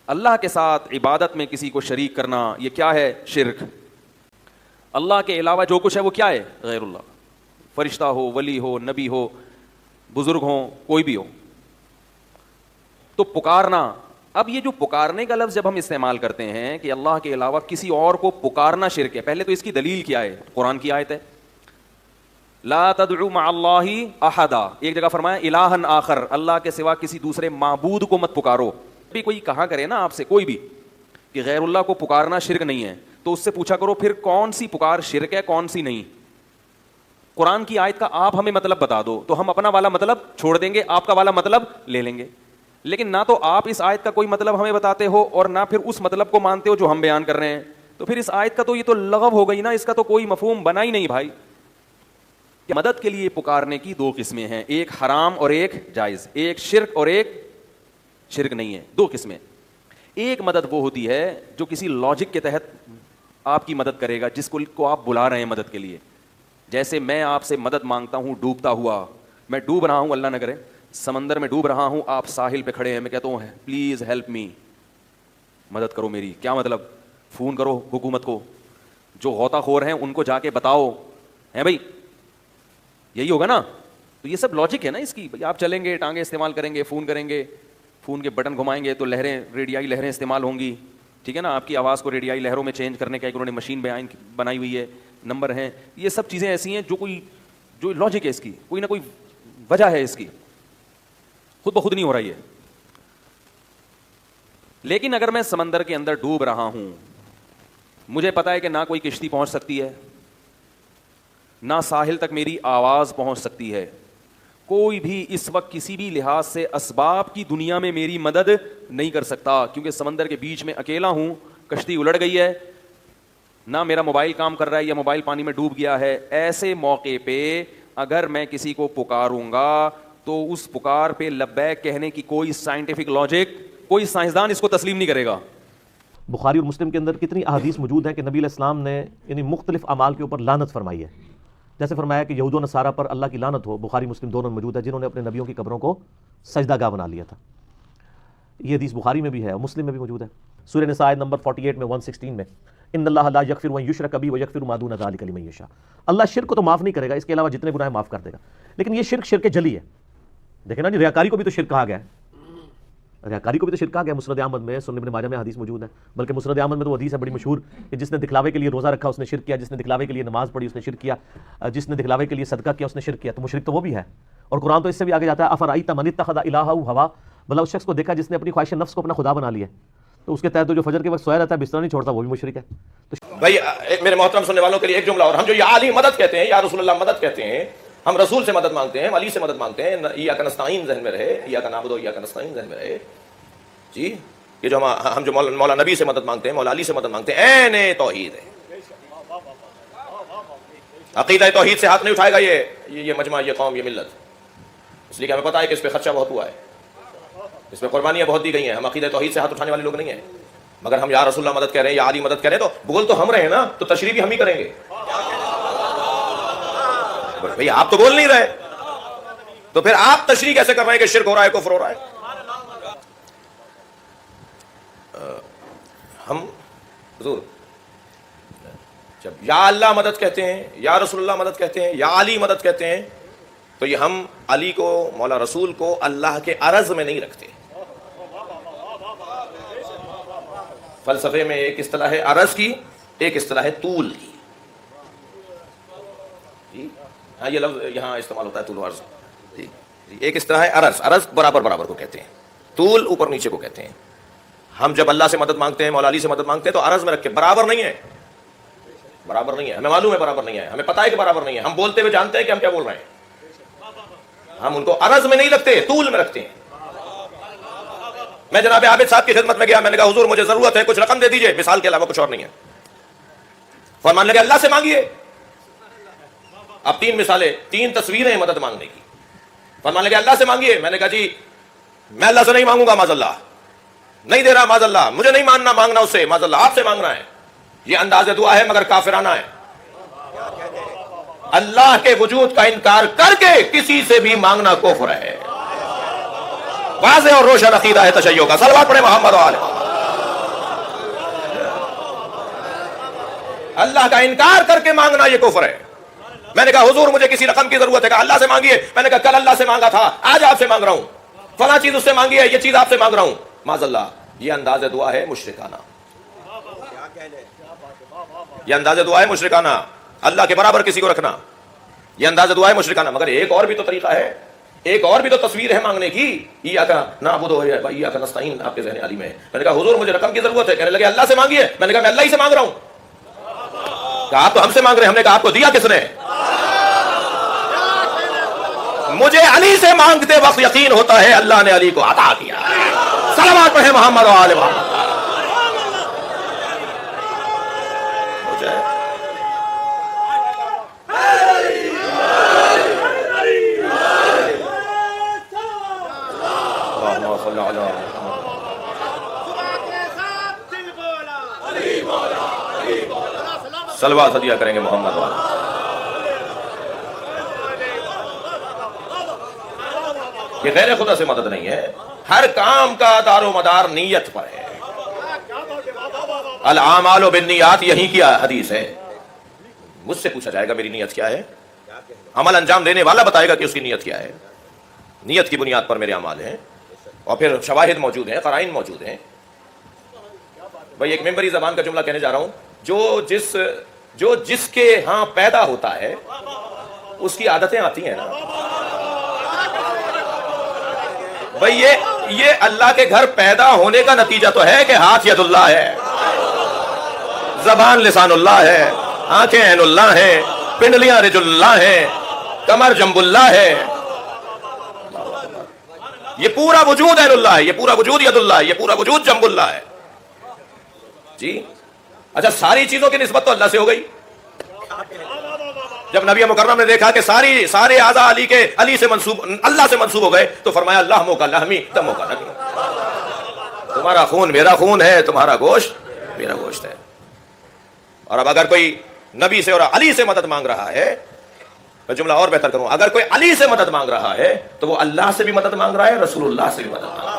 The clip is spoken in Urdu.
اللہ کے ساتھ عبادت میں کسی کو شریک کرنا، یہ کیا ہے؟ شرک. اللہ کے علاوہ جو کچھ ہے وہ کیا ہے؟ غیر اللہ. فرشتہ ہو، ولی ہو، نبی ہو، بزرگ ہوں، کوئی بھی ہو. تو پکارنا، اب یہ جو پکارنے کا لفظ جب ہم استعمال کرتے ہیں کہ اللہ کے علاوہ کسی اور کو پکارنا شرک ہے، پہلے تو اس کی دلیل کیا ہے؟ قرآن کی آیت ہے لا تدعو مع اللہ احدا. ایک جگہ فرمایا الہن آخر، اللہ کے سوا کسی دوسرے معبود کو مت پکارو. بھی کوئی کہا کرے نا آپ سے کوئی بھی کہ غیر اللہ کو پکارنا شرک نہیں ہے، تو اس سے پوچھا کرو پھر کون سی پکار شرک ہے کون سی نہیں. قرآن کی آیت کا آپ ہمیں مطلب بتا دو تو ہم اپنا والا مطلب چھوڑ دیں گے، آپ کا والا مطلب لے لیں گے. لیکن نہ تو آپ اس آیت کا کوئی مطلب ہمیں بتاتے ہو اور نہ پھر اس مطلب کو مانتے ہو جو ہم بیان کر رہے ہیں. تو پھر اس آیت کا تو یہ تو لغو ہو گئی نا، اس کا تو کوئی مفہوم بنا ہی نہیں بھائی. کہ مدد کے لیے پکارنے کی دو قسمیں ہیں، ایک حرام اور ایک جائز، ایک شرک اور ایک شرک نہیں ہے، دو قسمیں. ایک مدد وہ ہوتی ہے جو کسی لاجک کے تحت آپ کی مدد کرے گا، جس کو آپ بلا رہے ہیں مدد کے لیے. جیسے میں آپ سے مدد مانگتا ہوں ڈوبتا ہوا، میں ڈوب رہا ہوں، اللہ نہ کرے سمندر میں ڈوب رہا ہوں، آپ ساحل پہ کھڑے ہیں، میں کہتا ہوں پلیز ہیلپ می، مدد کرو میری. کیا مطلب؟ فون کرو حکومت کو، جو غوطہ خور ہیں ان کو جا کے بتاؤ، ہیں بھائی، یہی ہوگا نا. تو یہ سب لاجک ہے نا اس کی. آپ چلیں گے، ٹانگیں استعمال کریں گے، فون کریں گے، فون کے بٹن گھمائیں گے تو لہریں، ریڈیائی لہریں استعمال ہوں گی، ٹھیک ہے نا. آپ کی آواز کو ریڈیائی لہروں میں چینج کرنے کا ایک انہوں نے مشین بنائی ہوئی ہے، نمبر ہیں. یہ سب چیزیں ایسی ہیں جو لاجک ہے اس کی، کوئی نہ کوئی وجہ ہے اس کی، خود بخود نہیں ہو رہی ہے. لیکن اگر میں سمندر کے اندر ڈوب رہا ہوں، مجھے پتا ہے کہ نہ کوئی کشتی پہنچ سکتی ہے، نہ ساحل تک میری آواز پہنچ سکتی ہے، کوئی بھی اس وقت کسی بھی لحاظ سے اسباب کی دنیا میں میری مدد نہیں کر سکتا، کیونکہ سمندر کے بیچ میں اکیلا ہوں، کشتی الٹ گئی ہے، نہ میرا موبائل کام کر رہا ہے یا موبائل پانی میں ڈوب گیا ہے. ایسے موقع پہ اگر میں کسی کو پکاروں گا تو اس پکار پہ لبیک کہنے کی کوئی سائنٹیفک لاجک، کوئی سائنسدان اس کو تسلیم نہیں کرے گا. بخاری اور مسلم کے اندر کتنی احادیث موجود ہیں کہ نبی علیہ السلام نے یعنی مختلف اعمال کے اوپر لعنت فرمائی ہے. جیسے فرمایا کہ یہود و نصارہ پر اللہ کی لعنت ہو، بخاری مسلم دونوں میں موجود ہے، جنہوں نے اپنے نبیوں کی قبروں کو سجدہ گاہ بنا لیا تھا. یہ حدیث بخاری میں بھی ہے اور مسلم میں بھی موجود ہے. سورہ نساء نمبر 48 میں 116 میں ان اللہ لا یغفر ان یشرک بہ ویغفر ما دون ذلک لمن یشاء. اللہ شرک کو تو معاف نہیں کرے گا، اس کے علاوہ جتنے گناہ معاف کر دے گا. لیکن یہ شرک جلی ہے. دیکھیں نا جی، ریاکاری کو بھی تو شرک کہا گیا ہے، ریاکاری کو بھی تو شرک کہا گیا. مسند احمد میں، سنن ابن ماجہ میں حدیث موجود ہے. بلکہ مسند احمد میں تو حدیث ہے بڑی مشہور کہ جس نے دکھلاوے کے لیے روزہ رکھا اس نے شرک کیا، جس نے دکھلاوے کے لیے نماز پڑھی اس نے شرک کیا، جس نے دکھلاوے کے لیے صدقہ کیا اس نے شرک کیا. تو مشرک تو وہ بھی ہے. اور قرآن تو اس سے بھی آگے جاتا ہے افرأیت من اتخذ الہہ ہوا، بھلا اس شخص کو دیکھا جس نے اپنی خواہش نفس کو اپنا خدا بنا لیا. تو اس کے تحت جو فجر کے وقت سویا رہتا ہے بستر نہیں چھوڑتا، وہ بھی مشرک ہے. بھائی میرے محترم سننے والوں کے لیے ایک جملہ اور، ہم جو یا علی مدد کہتے ہیں، یا رسول اللہ مدد کہتے ہیں، ہم رسول سے مدد مانگتے ہیں، علی سے مدد مانگتے ہیں. ایاک نستعین ذہن میں رہے، ایاک نعبد و ایاک نستعین ذہن میں رہے جی. یہ جو ہم جو مولا نبی سے مدد مانگتے ہیں، مولا علی سے مدد مانگتے ہیں، عین توحید ہے. عقیدہ توحید سے ہاتھ نہیں اٹھائے گا یہ مجمع، یہ قوم، یہ ملت. اس لیے کہ ہمیں پتہ ہے کہ اس پہ خرچہ بہت ہوا ہے، اس میں قربانیاں بہت دی گئی ہیں. ہم عقیدہ توحید سے ہاتھ اٹھانے والے لوگ نہیں ہیں. مگر ہم یا رسول اللہ مدد کہہ رہے ہیں، یا علی مدد کہہ رہے ہیں، تو بول تو ہم رہے ہیں نا، تو تشریح بھی ہم ہی کریں گے. بھئی آپ تو بول نہیں رہے، تو پھر آپ تشریح کیسے کر رہے ہیں کہ شرک ہو رہا ہے، کفر ہو رہا ہے؟ ہم حضور جب یا اللہ مدد کہتے ہیں، یا رسول اللہ مدد کہتے ہیں، یا علی مدد کہتے ہیں، تو یہ ہم علی کو، مولا رسول کو اللہ کے عرض میں نہیں رکھتے. فلسفے میں ایک اصطلاح ہے عرض کی، ایک اصطلاح ہے طول کی. جی ہاں، یہ لفظ یہاں استعمال ہوتا ہے طول و عرض. جی ایک اصطلاح ہے عرض، عرض برابر برابر کو کہتے ہیں، طول اوپر نیچے کو کہتے ہیں. ہم جب اللہ سے مدد مانگتے ہیں، مولا علی سے مدد مانگتے ہیں، تو عرض میں رکھ کے، برابر نہیں ہے، برابر نہیں ہے. ہمیں معلوم ہے برابر نہیں ہے، ہمیں پتہ ہے کہ برابر نہیں ہے، ہم بولتے ہوئے جانتے ہیں کہ ہم کیا بول رہے ہیں. ہم ان کو عرض میں نہیں رکھتے، طول میں رکھتے ہیں. میں جناب عابد صاحب کی خدمت میں گیا، میں نے کہا حضور مجھے ضرورت ہے، کچھ رقم دے دیجئے، مثال کے علاوہ کچھ اور نہیں ہے. فرمانے لگے اللہ سے مانگیے. اب 3 مثالیں، 3 تصویریں مدد مانگنے کی. فرمانے لگے اللہ سے مانگیے. میں نے کہا جی میں اللہ سے نہیں مانگوں گا، معاذ اللہ، نہیں دے رہا، معاذ اللہ، مجھے نہیں مانگنا اس سے، معاذ اللہ، آپ سے مانگنا ہے. یہ انداز دعا ہے مگر کافرانہ ہے. اللہ کے وجود کا انکار کر کے کسی سے بھی مانگنا کفر ہے. واضح اور روشن عقیدہ ہے تشیع کا. صلوات پڑھیں محمد و آلہ. اللہ کا انکار کر کے مانگنا یہ کفر ہے. میں نے کہا حضور مجھے کسی رقم کی ضرورت ہے, کہا اللہ سے مانگیے. میں نے کہا کل اللہ سے مانگا تھا, آج آپ سے مانگ رہا ہوں. فلاں چیز اس سے مانگی ہے, یہ چیز آپ سے مانگ رہا ہوں. معاذ اللہ, یہ انداز دعا ہے مشرکانہ. یہ انداز دعا ہے مشرکانہ, اللہ کے برابر کسی کو رکھنا, یہ انداز دعا ہے مشرکانہ. مگر ایک اور بھی تو طریقہ ہے, ایک اور بھی تو تصویر ہے مانگنے کی. ایاک نعبد و ایاک نستعین آپ کے ذہن علی میں. میں نے کہا حضور مجھے رقم کی ضرورت ہے, کہنے لگے اللہ سے مانگیے. میں نے کہا میں اللہ ہی سے مانگ رہا ہوں. کہا آپ تو ہم سے مانگ رہے ہیں. ہم نے کہا آپ کو دیا کس نے؟ مجھے علی سے مانگتے وقت یقین ہوتا ہے اللہ نے علی کو عطا کیا. صلوات پڑھیں محمد و آل محمد. صلوات ہدیہ کریں گے محمد والا. یہ غیر خدا سے مدد نہیں ہے. ہر کام کا دار و مدار نیت پر ہے. الاعمال بالنیات, یہی کیا حدیث ہے. مجھ سے پوچھا جائے گا میری نیت کیا ہے, عمل انجام دینے والا بتائے گا کہ اس کی نیت کیا ہے. نیت کی بنیاد پر میرے اعمال ہیں, اور پھر شواہد موجود ہیں, قرائن موجود ہیں. بھائی ایک ممبری زبان کا جملہ کہنے جا رہا ہوں. جو جس کے ہاں پیدا ہوتا ہے اس کی عادتیں آتی ہیں نا. بھئی یہ اللہ کے گھر پیدا ہونے کا نتیجہ تو ہے کہ ہاتھ ید اللہ ہے, زبان لسان اللہ ہے, آنکھیں عین اللہ ہیں, پنڈلیاں رجل اللہ ہیں, کمر جنب اللہ ہے. یہ پورا وجود عین اللہ ہے, یہ پورا وجود ید اللہ ہے, یہ پورا وجود جنب اللہ ہے. جی اچھا, ساری چیزوں کی نسبت تو اللہ سے ہو گئی. جب نبی مکرم نے دیکھا کہ سارے اعضاء علی سے منسوب, اللہ سے منسوب ہو گئے, تو فرمایا اللہ موقع لحمی دموں کا نبی. تمہارا خون میرا خون ہے, تمہارا گوشت میرا گوشت ہے. اور اب اگر کوئی نبی سے اور علی سے مدد مانگ رہا ہے, میں جملہ اور بہتر کروں, اگر کوئی علی سے مدد مانگ رہا ہے تو وہ اللہ سے بھی مدد مانگ رہا ہے, رسول اللہ سے بھی مدد مانگ رہا ہے.